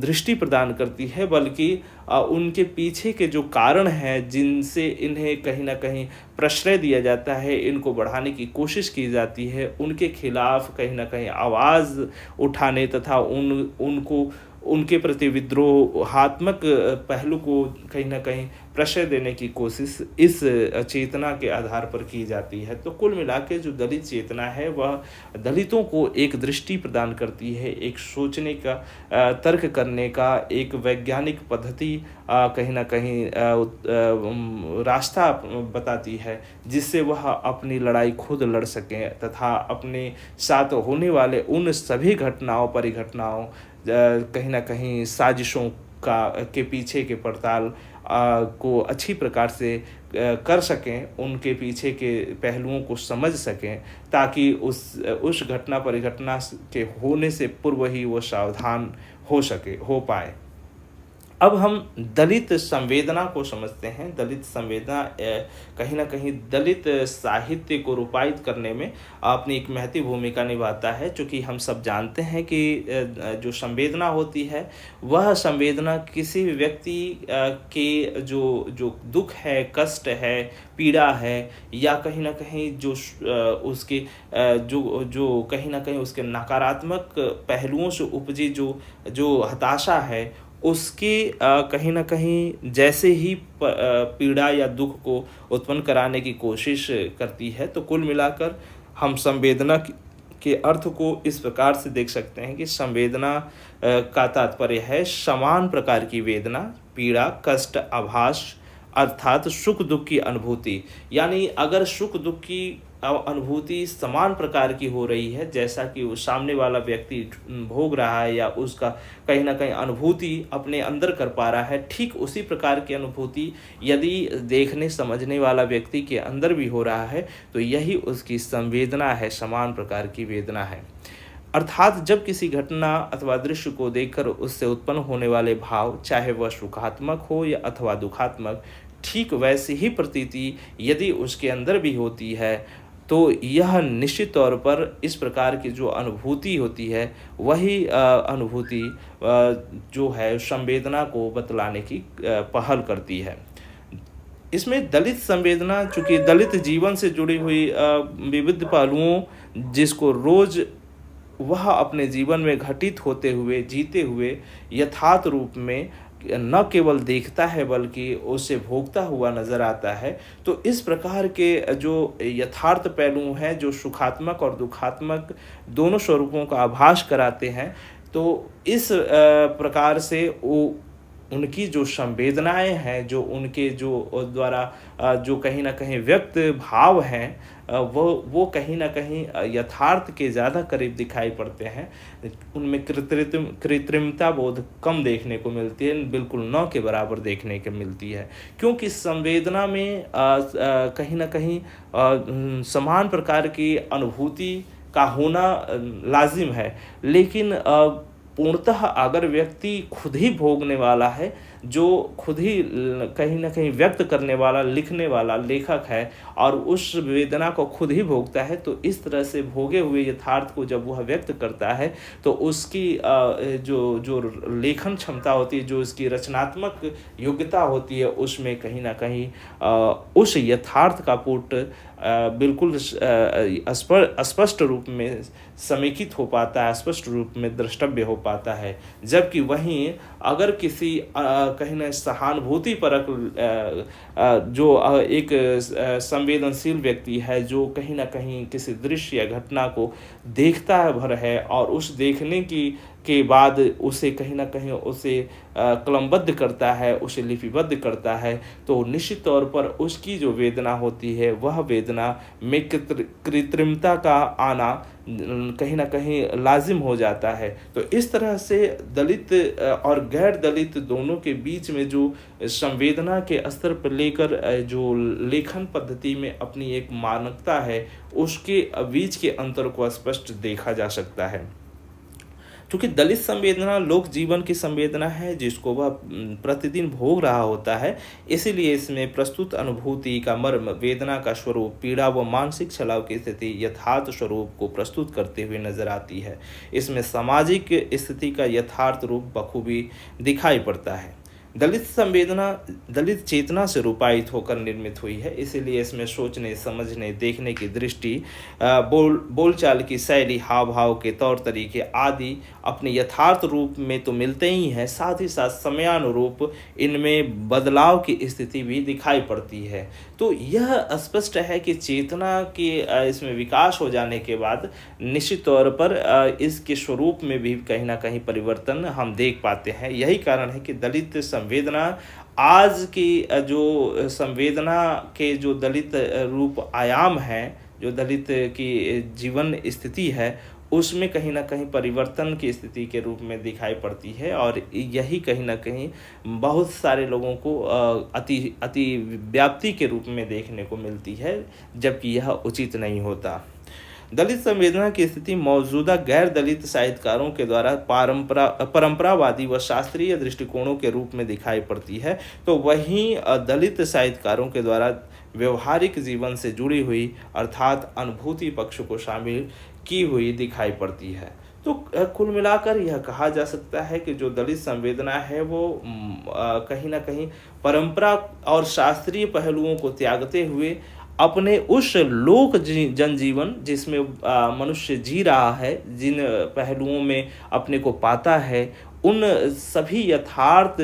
दृष्टि प्रदान करती है, बल्कि उनके पीछे के जो कारण हैं जिनसे इन्हें कहीं ना कहीं प्रश्रय दिया जाता है, इनको बढ़ाने की कोशिश की जाती है, उनके खिलाफ कहीं ना कहीं आवाज़ उठाने तथा उनको उनके प्रति विद्रोहात्मक पहलू को कहीं ना कहीं प्रश्रय देने की कोशिश इस चेतना के आधार पर की जाती है। तो कुल मिला के जो दलित चेतना है वह दलितों को एक दृष्टि प्रदान करती है, एक सोचने का, तर्क करने का, एक वैज्ञानिक पद्धति कहीं ना कहीं रास्ता बताती है, जिससे वह अपनी लड़ाई खुद लड़ सकें तथा अपने साथ होने वाले उन सभी घटनाओं, परिघटनाओं, कहीं ना कहीं साजिशों के पीछे के पड़ताल को अच्छी प्रकार से कर सकें, उनके पीछे के पहलुओं को समझ सकें, ताकि उस घटना परिघटना के होने से पूर्व ही वो सावधान हो पाए। अब हम दलित संवेदना को समझते हैं। दलित संवेदना कहीं ना कहीं दलित साहित्य को रूपायित करने में अपनी एक महती भूमिका निभाता है, क्योंकि हम सब जानते हैं कि जो संवेदना होती है वह संवेदना किसी भी व्यक्ति के जो दुख है, कष्ट है, पीड़ा है, या कहीं ना कहीं जो उसके जो कहीं ना कहीं उसके नकारात्मक पहलुओं से उपजी जो हताशा है, उसके कहीं ना कहीं जैसे ही पीड़ा या दुख को उत्पन्न कराने की कोशिश करती है। तो कुल मिलाकर हम संवेदना के अर्थ को इस प्रकार से देख सकते हैं कि संवेदना का तात्पर्य है समान प्रकार की वेदना, पीड़ा, कष्ट, आभास, अर्थात सुख दुख की अनुभूति। यानी अगर सुख दुख की अनुभूति समान प्रकार की हो रही है, जैसा कि वो सामने वाला व्यक्ति भोग रहा है या उसका कहीं ना कहीं अनुभूति अपने अंदर कर पा रहा है, ठीक उसी प्रकार की अनुभूति यदि देखने समझने वाला व्यक्ति के अंदर भी हो रहा है, तो यही उसकी संवेदना है, समान प्रकार की वेदना है। अर्थात जब किसी घटना अथवा दृश्य को देखकर उससे उत्पन्न होने वाले भाव, चाहे वह सुखात्मक हो या अथवा दुखात्मक, ठीक वैसी ही प्रतीति यदि उसके अंदर भी होती है, तो यह निश्चित तौर पर इस प्रकार की जो अनुभूति होती है वही अनुभूति जो है संवेदना को बतलाने की पहल करती है। इसमें दलित संवेदना, चूँकि दलित जीवन से जुड़ी हुई विविध पहलुओं जिसको रोज वह अपने जीवन में घटित होते हुए, जीते हुए यथार्थ रूप में न केवल देखता है बल्कि उसे भोगता हुआ नज़र आता है। तो इस प्रकार के जो यथार्थ पहलू हैं, जो सुखात्मक और दुखात्मक दोनों स्वरूपों का आभास कराते हैं, तो इस प्रकार से वो उनकी जो संवेदनाएँ हैं, जो उनके जो द्वारा जो कहीं न कहीं व्यक्त भाव हैं, वो कहीं न कहीं यथार्थ के ज़्यादा करीब दिखाई पड़ते हैं। उनमें कृत्रिमता बोध कम देखने को मिलती है, बिल्कुल न के बराबर देखने को मिलती है। क्योंकि संवेदना में कहीं न कहीं समान प्रकार की अनुभूति का होना लाज़िम है। लेकिन पूर्णतः अगर व्यक्ति खुद ही भोगने वाला है, जो खुद ही कहीं न कहीं व्यक्त करने वाला, लिखने वाला लेखक है और उस वेदना को खुद ही भोगता है, तो इस तरह से भोगे हुए यथार्थ को जब वह व्यक्त करता है, तो उसकी जो जो लेखन क्षमता होती है, जो उसकी रचनात्मक योग्यता होती है, उसमें कहीं न कहीं उस यथार्थ का पुट बिल्कुल स्पष्ट रूप में समेकित हो पाता है, स्पष्ट रूप में द्रष्टव्य हो पाता है। जबकि वहीं अगर किसी कहीं न सहानुभूतिपरक जो एक संवेदनशील व्यक्ति है, जो कहीं न कहीं किसी दृश्य या घटना को देखता है भर है और उस देखने के बाद उसे कहीं न कहीं उसे कलमबद्ध करता है, उसे लिपिबद्ध करता है, तो निश्चित तौर पर उसकी जो वेदना होती है, वह वेदना में कृत्रिमता का आना कहीं न कहीं लाज़िम हो जाता है। तो इस तरह से दलित और गैर दलित दोनों के बीच में जो संवेदना के स्तर पर लेकर जो लेखन पद्धति में अपनी एक मानकता है, उसके बीच के अंतर को स्पष्ट देखा जा सकता है। क्योंकि दलित संवेदना लोक जीवन की संवेदना है, जिसको वह प्रतिदिन भोग रहा होता है, इसीलिए इसमें प्रस्तुत अनुभूति का मर्म, वेदना का स्वरूप, पीड़ा व मानसिक छलाव की स्थिति यथार्थ स्वरूप को प्रस्तुत करते हुए नजर आती है। इसमें सामाजिक स्थिति का यथार्थ रूप बखूबी दिखाई पड़ता है। दलित संवेदना दलित चेतना से रूपायित होकर निर्मित हुई है, इसीलिए इसमें सोचने, समझने, देखने की दृष्टि, बोलचाल की शैली, हाव भाव के तौर तरीके आदि अपने यथार्थ रूप में तो मिलते ही हैं, साथ ही साथ समयानुरूप इनमें बदलाव की स्थिति भी दिखाई पड़ती है। तो यह स्पष्ट है कि चेतना के इसमें विकास हो जाने के बाद निश्चित तौर पर इसके स्वरूप में भी कहीं ना कहीं परिवर्तन हम देख पाते हैं। यही कारण है कि दलित संवेदना आज की जो संवेदना के जो दलित रूप आयाम हैं, जो दलित की जीवन स्थिति है, उसमें कहीं न कहीं परिवर्तन की स्थिति के रूप में दिखाई पड़ती है और यही कहीं न कहीं बहुत सारे लोगों को अति व्याप्ति के रूप में देखने को मिलती है, जबकि यह उचित नहीं होता। दलित संवेदना की स्थिति मौजूदा गैर दलित साहित्यकारों के द्वारा परंपरावादी व शास्त्रीय दृष्टिकोणों के रूप में दिखाई पड़ती है, तो वहीं दलित साहित्यकारों के द्वारा व्यवहारिक जीवन से जुड़ी हुई अर्थात अनुभूति पक्ष को शामिल की हुई दिखाई पड़ती है। तो कुल मिलाकर यह कहा जा सकता है कि जो दलित संवेदना है वो कहीं ना कहीं परंपरा और शास्त्रीय पहलुओं को त्यागते हुए अपने उस लोक जनजीवन जिसमें मनुष्य जी रहा है, जिन पहलुओं में अपने को पाता है, उन सभी यथार्थ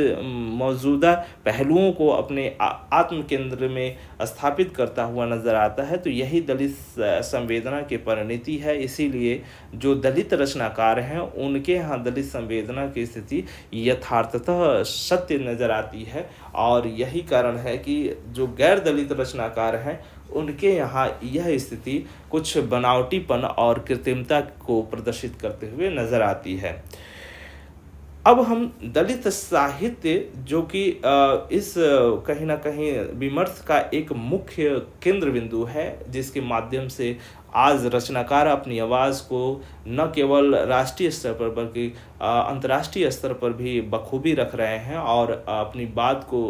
मौजूदा पहलुओं को अपने आत्म केंद्र में स्थापित करता हुआ नजर आता है। तो यही दलित संवेदना की परिणति है। इसीलिए जो दलित रचनाकार हैं उनके यहाँ दलित संवेदना की स्थिति यथार्थतः सत्य नजर आती है, और यही कारण है कि जो गैर दलित रचनाकार हैं उनके यहाँ यह स्थिति कुछ बनावटीपन और कृत्रिमता को प्रदर्शित करते हुए नजर आती है। अब हम दलित साहित्य, जो कि इस कहीं ना कहीं विमर्श का एक मुख्य केंद्र बिंदु है, जिसके माध्यम से आज रचनाकार अपनी आवाज़ को न केवल राष्ट्रीय स्तर पर बल्कि अंतर्राष्ट्रीय स्तर पर भी बखूबी रख रहे हैं और अपनी बात को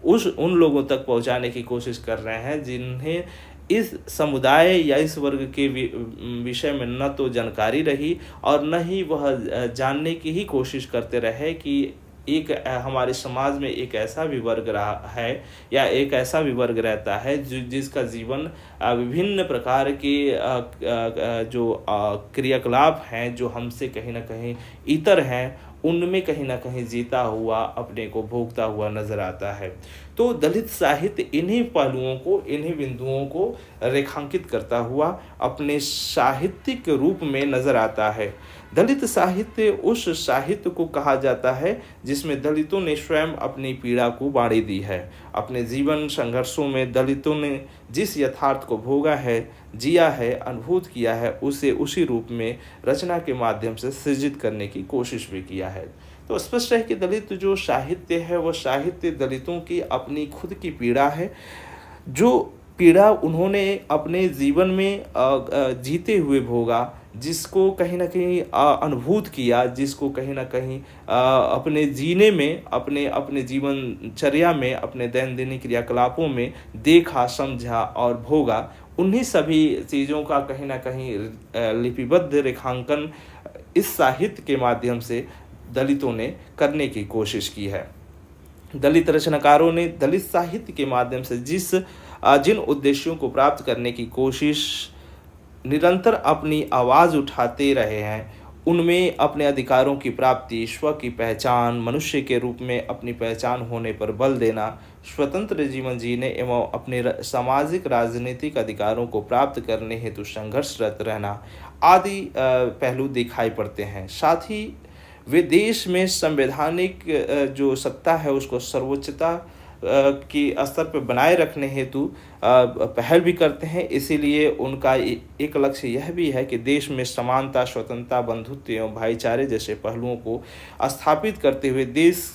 उन लोगों तक पहुंचाने की कोशिश कर रहे हैं जिन्हें इस समुदाय या इस वर्ग के विषय में न तो जानकारी रही और न ही वह जानने की ही कोशिश करते रहे कि एक हमारे समाज में एक ऐसा भी वर्ग रहा है या एक ऐसा भी वर्ग रहता है जिसका जीवन विभिन्न प्रकार के जो क्रियाकलाप हैं, जो हमसे कहीं ना कहीं इतर हैं, उनमें कहीं न कहीं जीता हुआ अपने को भोगता हुआ नज़र आता है। तो दलित साहित्य इन्हीं पहलुओं को, इन्हीं बिंदुओं को रेखांकित करता हुआ अपने साहित्यिक रूप में नज़र आता है। दलित साहित्य उस साहित्य को कहा जाता है जिसमें दलितों ने स्वयं अपनी पीड़ा को बाँट दी है। अपने जीवन संघर्षों में दलितों ने जिस यथार्थ को भोगा है, जिया है, अनुभूत किया है, उसे उसी रूप में रचना के माध्यम से सृजित करने की कोशिश भी किया है। तो स्पष्ट है कि दलित जो साहित्य है, वह साहित्य दलितों की अपनी खुद की पीड़ा है, जो पीड़ा उन्होंने अपने जीवन में जीते हुए भोगा, जिसको कहीं न कहीं अनुभूत किया, जिसको कहीं न कहीं अपने जीने में, अपने अपने जीवनचर्या में, अपने दैनंदिन क्रियाकलापों में देखा, समझा और भोगा, उन्हीं सभी चीज़ों का कहीं न कहीं लिपिबद्ध रेखांकन इस साहित्य के माध्यम से दलितों ने करने की कोशिश की है। दलित रचनाकारों ने दलित साहित्य के माध्यम से जिन उद्देश्यों को प्राप्त करने की कोशिश निरंतर अपनी आवाज़ उठाते रहे हैं, उनमें अपने अधिकारों की प्राप्ति, स्व की पहचान, मनुष्य के रूप में अपनी पहचान होने पर बल देना, स्वतंत्र जीवन जीने एवं अपने सामाजिक राजनीतिक अधिकारों को प्राप्त करने हेतु संघर्षरत रहना आदि पहलू दिखाई पड़ते हैं। साथ ही वे देश में संवैधानिक जो सत्ता है उसको सर्वोच्चता की स्तर पर बनाए रखने हेतु पहल भी करते हैं। इसीलिए उनका एक लक्ष्य यह भी है कि देश में समानता, स्वतंत्रता, बंधुत्व एवं भाईचारे जैसे पहलुओं को स्थापित करते हुए देश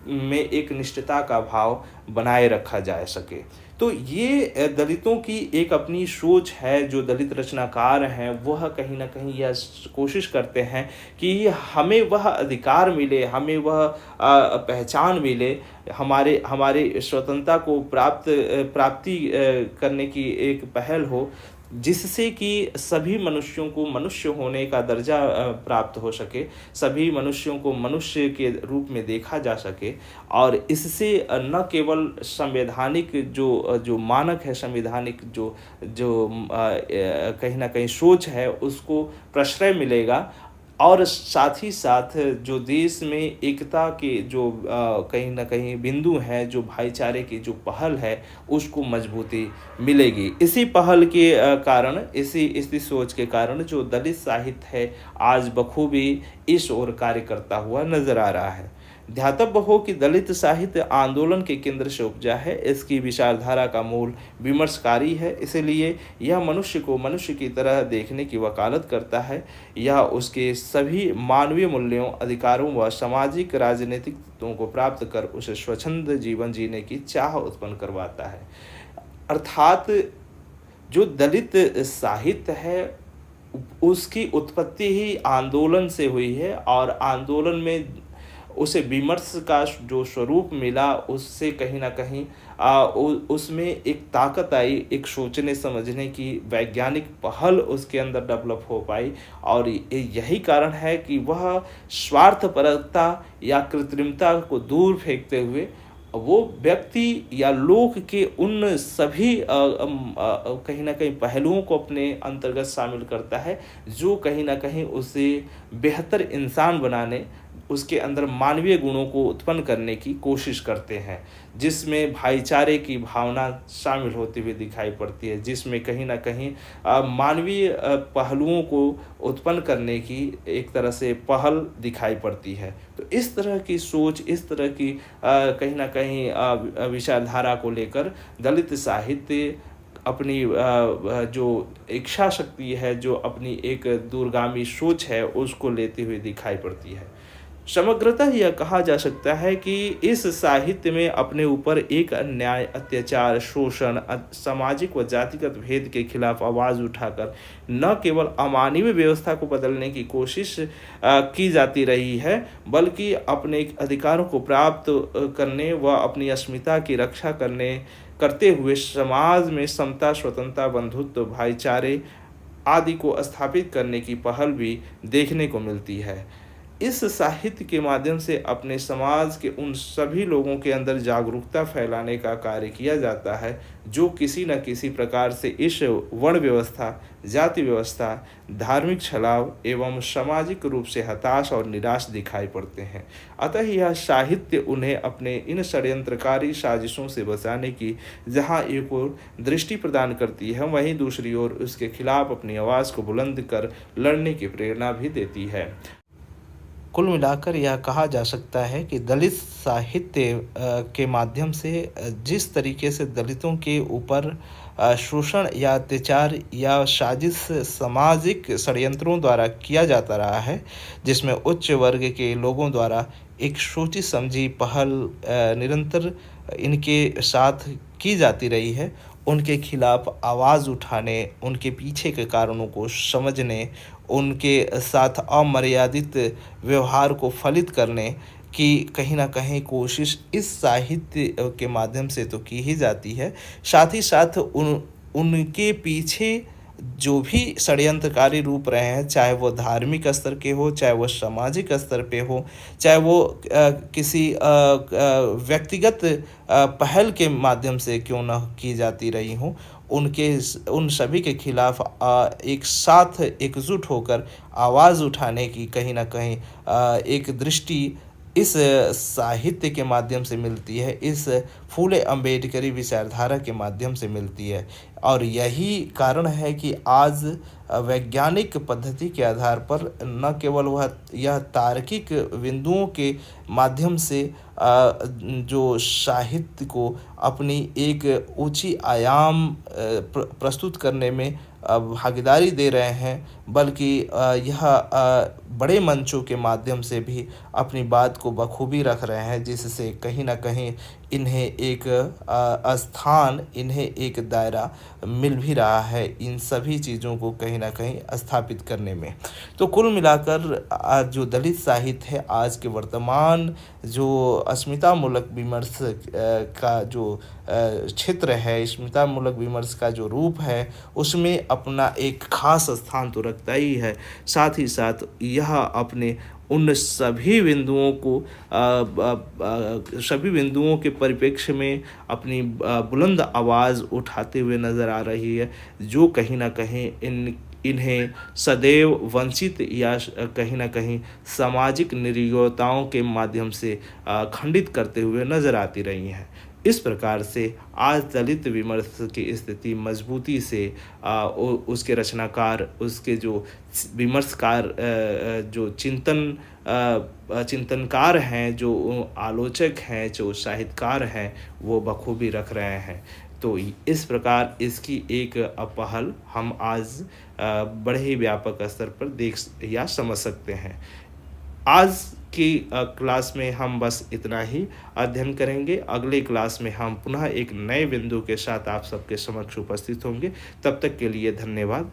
में एक निष्ठता का भाव बनाए रखा जा सके। तो ये दलितों की एक अपनी सोच है। जो दलित रचनाकार हैं वह कहीं न कहीं यह कोशिश करते हैं कि हमें वह अधिकार मिले, हमें वह पहचान मिले, हमारे स्वतंत्रता को प्राप्ति करने की एक पहल हो, जिससे कि सभी मनुष्यों को मनुष्य होने का दर्जा प्राप्त हो सके, सभी मनुष्यों को मनुष्य के रूप में देखा जा सके और इससे न केवल संवैधानिक जो मानक है, संवैधानिक जो कहीं न कहीं सोच है उसको प्रश्रय मिलेगा और साथ ही साथ जो देश में एकता के जो कहीं न कहीं बिंदु हैं, जो भाईचारे की जो पहल है उसको मजबूती मिलेगी। इसी पहल के कारण, इसी सोच के कारण जो दलित साहित्य है आज बखूबी इस ओर कार्य करता हुआ नजर आ रहा है। ध्यातव्य हो कि दलित साहित्य आंदोलन के केंद्र से उपजा है। इसकी विचारधारा का मूल विमर्शकारी है, इसलिए यह मनुष्य को मनुष्य की तरह देखने की वकालत करता है। यह उसके सभी मानवीय मूल्यों, अधिकारों व सामाजिक राजनीतिक तत्वों को प्राप्त कर उसे स्वच्छंद जीवन जीने की चाह उत्पन्न करवाता है। अर्थात जो दलित साहित्य है उसकी उत्पत्ति ही आंदोलन से हुई है और आंदोलन में उसे विमर्श का जो स्वरूप मिला उससे कहीं न कहीं उसमें एक ताकत आई, एक सोचने समझने की वैज्ञानिक पहल उसके अंदर डेवलप हो पाई और यही कारण है कि वह स्वार्थपरता या कृत्रिमता को दूर फेंकते हुए वो व्यक्ति या लोक के उन सभी कहीं न कहीं पहलुओं को अपने अंतर्गत शामिल करता है जो कहीं न कहीं उसे बेहतर इंसान बनाने, उसके अंदर मानवीय गुणों को उत्पन्न करने की कोशिश करते हैं, जिसमें भाईचारे की भावना शामिल होती हुई दिखाई पड़ती है, जिसमें कहीं ना कहीं मानवीय पहलुओं को उत्पन्न करने की एक तरह से पहल दिखाई पड़ती है। तो इस तरह की सोच, इस तरह की कहीं ना कहीं विचारधारा को लेकर दलित साहित्य अपनी जो इच्छा शक्ति है, जो अपनी एक दूरगामी सोच है, उसको लेते हुए दिखाई पड़ती है। समग्रतः यह कहा जा सकता है कि इस साहित्य में अपने ऊपर एक अन्याय, अत्याचार, शोषण, सामाजिक व जातिगत भेद के खिलाफ आवाज़ उठाकर न केवल अमानवीय व्यवस्था को बदलने की कोशिश की जाती रही है, बल्कि अपने अधिकारों को प्राप्त करने व अपनी अस्मिता की रक्षा करते हुए समाज में समता, स्वतंत्रता, बंधुत्व, भाईचारे आदि को स्थापित करने की पहल भी देखने को मिलती है। इस साहित्य के माध्यम से अपने समाज के उन सभी लोगों के अंदर जागरूकता फैलाने का कार्य किया जाता है जो किसी न किसी प्रकार से इस वर्ण व्यवस्था, जाति व्यवस्था, धार्मिक छलाव एवं सामाजिक रूप से हताश और निराश दिखाई पड़ते हैं। अतः यह साहित्य उन्हें अपने इन षड्यंत्रकारी साजिशों से बचाने की जहाँ एक ओर दृष्टि प्रदान करती है, वहीं दूसरी ओर उसके खिलाफ अपनी आवाज़ को बुलंद कर लड़ने की प्रेरणा भी देती है। कुल मिलाकर यह कहा जा सकता है कि दलित साहित्य के माध्यम से जिस तरीके से दलितों के ऊपर शोषण या अत्याचार या साजिश सामाजिक षड्यंत्रों द्वारा किया जाता रहा है, जिसमें उच्च वर्ग के लोगों द्वारा एक सोची समझी पहल निरंतर इनके साथ की जाती रही है, उनके खिलाफ आवाज़ उठाने, उनके पीछे के कारणों को समझने, उनके साथ अमर्यादित व्यवहार को फलित करने की कहीं न कहीं कोशिश इस साहित्य के माध्यम से तो की ही जाती है। साथ ही साथ उनके पीछे जो भी षड्यंत्रकारी रूप रहे हैं, चाहे वो धार्मिक स्तर के हो, चाहे वो सामाजिक स्तर पे हो, चाहे वो किसी व्यक्तिगत पहल के माध्यम से क्यों न की जाती रही हों, उन सभी के खिलाफ एक साथ एकजुट होकर आवाज़ उठाने की कहीं न कहीं एक दृष्टि इस साहित्य के माध्यम से मिलती है, इस फूले अम्बेडकरी विचारधारा के माध्यम से मिलती है। और यही कारण है कि आज वैज्ञानिक पद्धति के आधार पर न केवल यह तार्किक बिंदुओं के माध्यम से जो साहित्य को अपनी एक ऊंची आयाम प्रस्तुत करने में भागीदारी दे रहे हैं, बल्कि यह बड़े मंचों के माध्यम से भी अपनी बात को बखूबी रख रहे हैं, जिससे कहीं न कहीं इन्हें एक स्थान, इन्हें एक दायरा मिल भी रहा है इन सभी चीज़ों को कहीं न कहीं स्थापित करने में। तो कुल मिलाकर आज जो दलित साहित्य है, आज के वर्तमान जो अस्मितामूलक विमर्श का जो क्षेत्र है, अस्मितामूलक विमर्श का जो रूप है, उसमें अपना एक खास स्थान तो रखता ही है। साथ ही साथ यह अपने उन सभी बिंदुओं को सभी बिंदुओं के परिप्रेक्ष्य में अपनी बुलंद आवाज़ उठाते हुए नज़र आ रही है, जो कहीं न कहीं इन्हें सदैव वंचित या कहीं न कहीं सामाजिक निर्योग्यताओं के माध्यम से खंडित करते हुए नज़र आती रही हैं। इस प्रकार से आज दलित विमर्श की स्थिति मजबूती से उसके रचनाकार, उसके जो विमर्शकार, जो चिंतनकार हैं, जो आलोचक हैं, जो साहित्यकार हैं, वो बखूबी रख रहे हैं। तो इस प्रकार इसकी एक पहल हम आज बड़े ही व्यापक स्तर पर देख या समझ सकते हैं। आज की क्लास में हम बस इतना ही अध्ययन करेंगे। अगले क्लास में हम पुनः एक नए बिंदु के साथ आप सबके समक्ष उपस्थित होंगे। तब तक के लिए धन्यवाद।